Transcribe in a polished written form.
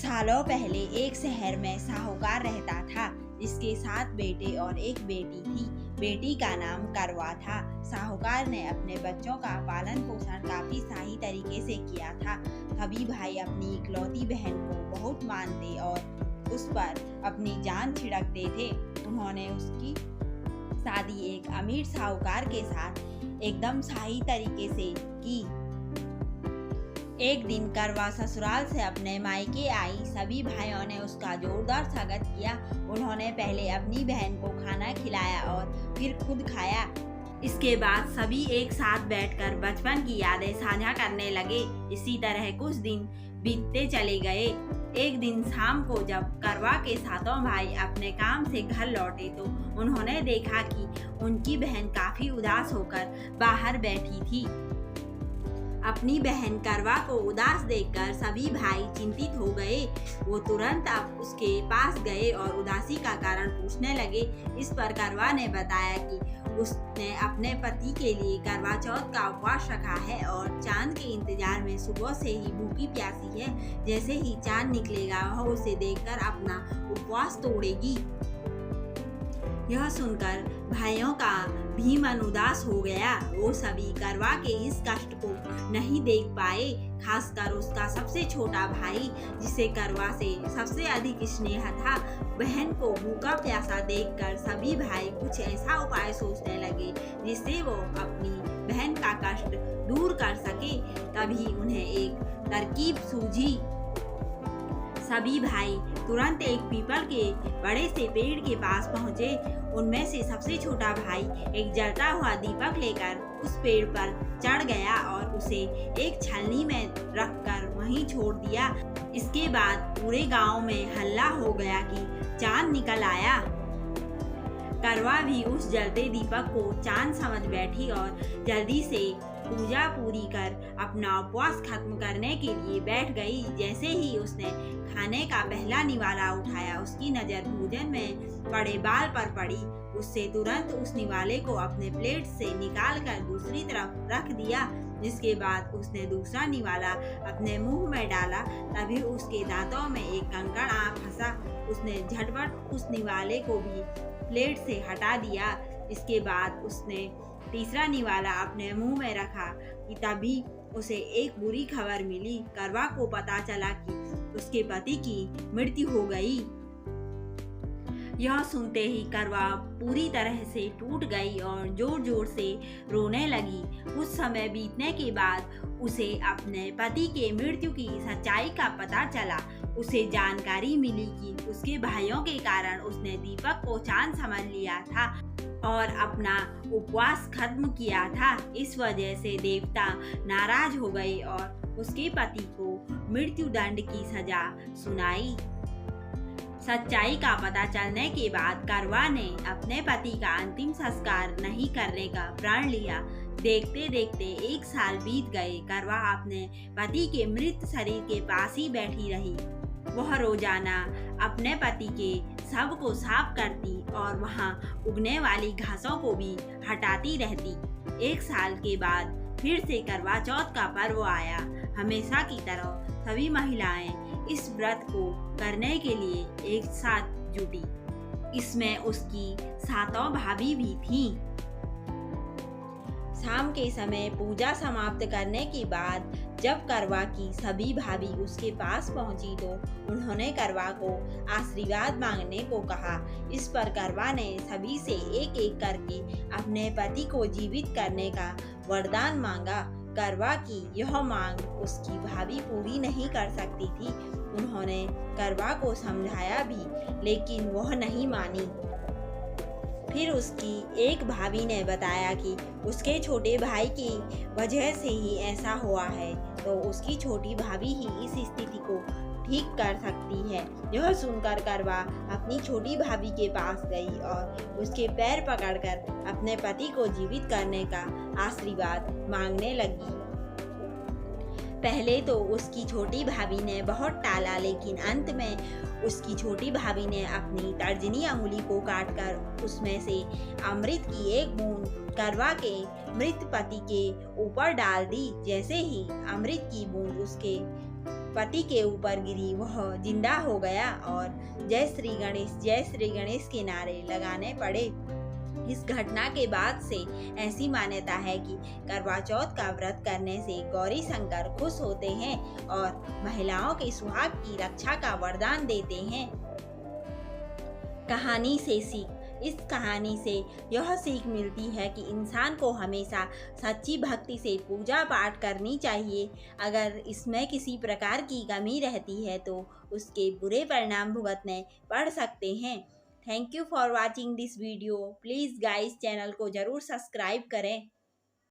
सालों पहले एक शहर में साहूकार रहता था, जिसके 7 बेटे और एक बेटी थी। बेटी का नाम करवा था। साहूकार ने अपने बच्चों का पालन पोषण काफी सही तरीके से किया था। सभी भाई अपनी इकलौती बहन को बहुत मानते और उस पर अपनी जान छिड़कते थे। उन्होंने उसकी शादी एक अमीर साहूकार के साथ एकदम सही तरीके से की। एक दिन करवा ससुराल से अपने मायके आई। सभी भाइयों ने उसका जोरदार स्वागत किया। उन्होंने पहले अपनी बहन को खाना खिलाया और फिर खुद खाया। इसके बाद सभी एक साथ बैठकर बचपन की यादें साझा करने लगे। इसी तरह कुछ दिन बीतते चले गए। एक दिन शाम को जब करवा के सातों भाई अपने काम से घर लौटे तो उन्होंने देखा कि उनकी बहन काफी उदास होकर बाहर बैठी थी। अपनी बहन करवा को उदास देखकर सभी भाई चिंतित हो गए। वो तुरंत अब उसके पास गए और उदासी का कारण पूछने लगे। इस पर करवा ने बताया कि उसने अपने पति के लिए करवा चौथ का उपवास रखा है और चांद के इंतजार में सुबह से ही भूखी प्यासी है। जैसे ही चांद निकलेगा वह उसे देखकर अपना उपवास तोड़ेगी। यह सुनकर भाइयों का भी मन उदास हो गया। वो सभी करवा के इस कष्ट को नहीं देख पाए, खासकर उसका सबसे छोटा भाई जिसे करवा से सबसे अधिक स्नेह था। बहन को भूखा प्यासा देखकर सभी भाई कुछ ऐसा उपाय सोचने लगे जिससे वो अपनी बहन का कष्ट दूर कर सके। तभी उन्हें एक तरकीब सूझी। सभी भाई तुरंत एक पीपल के बड़े से पेड़ के पास पहुंचे। उनमें से सबसे छोटा भाई एक जलता हुआ दीपक लेकर उस पेड़ पर चढ़ गया और उसे एक छलनी में रखकर वहीं छोड़ दिया। इसके बाद पूरे गांव में हल्ला हो गया कि चांद निकल आया। करवा भी उस जलते दीपक को चांद समझ बैठी और जल्दी से पूजा पूरी कर अपना उपवास खत्म करने के लिए बैठ गई। जैसे ही उसने खाने का पहला निवाला उठाया, उसकी नजर भोजन में पड़े बाल पर पड़ी। उससे तुरंत उस निवाले को अपने प्लेट से निकालकर दूसरी तरफ रख दिया। जिसके बाद उसने दूसरा निवाला अपने मुंह में डाला। तभी उसके दांतों में एक कंकड़ आ फंसा। उसने झटपट उस निवाले को भी प्लेट से हटा दिया। इसके बाद उसने तीसरा निवाला अपने मुंह में रखा कि तभी उसे एक बुरी खबर मिली। करवा को पता चला कि उसके पति की मृत्यु हो गई। यह सुनते ही करवा पूरी तरह से टूट गई और जोर जोर से रोने लगी। कुछ समय बीतने के बाद उसे अपने पति के मृत्यु की सच्चाई का पता चला। उसे जानकारी मिली कि उसके भाइयों के कारण उसने दीपक को चांद समझ लिया था और अपना उपवास खत्म किया था। इस वजह से देवता नाराज हो गए और उसके पति को मृत्यु दंड की सजा सुनाई। सच्चाई का पता चलने के बाद करवा ने अपने पति का अंतिम संस्कार नहीं करने का प्रण लिया। देखते देखते 1 साल बीत गए। करवा अपने पति के मृत शरीर के पास ही बैठी रही। वह रोजाना अपने पति के शव को साफ करती और वहां उगने वाली घासों को भी हटाती रहती। 1 साल के बाद फिर से करवा चौथ का पर्व आया। हमेशा की तरह सभी महिलाएं इस व्रत को करने के लिए एक साथ जुटी। इसमें उसकी 7 भाभी भी थीं। शाम के समय पूजा समाप्त करने के बाद जब करवा की सभी भाभी उसके पास पहुंची तो उन्होंने करवा को आशीर्वाद मांगने को कहा। इस पर करवा ने सभी से एक एक करके अपने पति को जीवित करने का वरदान मांगा। करवा की यह मांग उसकी भाभी पूरी नहीं कर सकती थी। उन्होंने करवा को समझाया भी, लेकिन वह नहीं मानी। फिर उसकी एक भाभी ने बताया कि उसके छोटे भाई की वजह से ही ऐसा हुआ है, तो उसकी छोटी भाभी ही इस स्थिति को ठीक कर सकती है। यह सुनकर करवा अपनी छोटी भाभी के पास गई और उसके पैर पकड़कर अपने पति को जीवित करने का आशीर्वाद मांगने लगी। पहले तो उसकी छोटी भाभी ने बहुत टाला, लेकिन अंत में उसकी छोटी भाभी ने अपनी तर्जनी अंगुली को काटकर उसमें से अमृत की एक बूंद करवा के मृत पति के ऊपर डाल दी। जैसे ही अमृत की बूंद उसके पति के ऊपर गिरी वह जिंदा हो गया और जय श्री गणेश के नारे लगाने पड़े। इस घटना के बाद से ऐसी मान्यता है कि करवा चौथ का व्रत करने से गौरी शंकर खुश होते हैं और महिलाओं के सुहाग की रक्षा का वरदान देते हैं। कहानी से सीख। इस कहानी से यह सीख मिलती है कि इंसान को हमेशा सच्ची भक्ति से पूजा पाठ करनी चाहिए। अगर इसमें किसी प्रकार की कमी रहती है तो उसके बुरे परिणाम भुगतने पड़ सकते हैं। Thank you for watching this video. Please guys channel को ज़रूर सब्सक्राइब करें।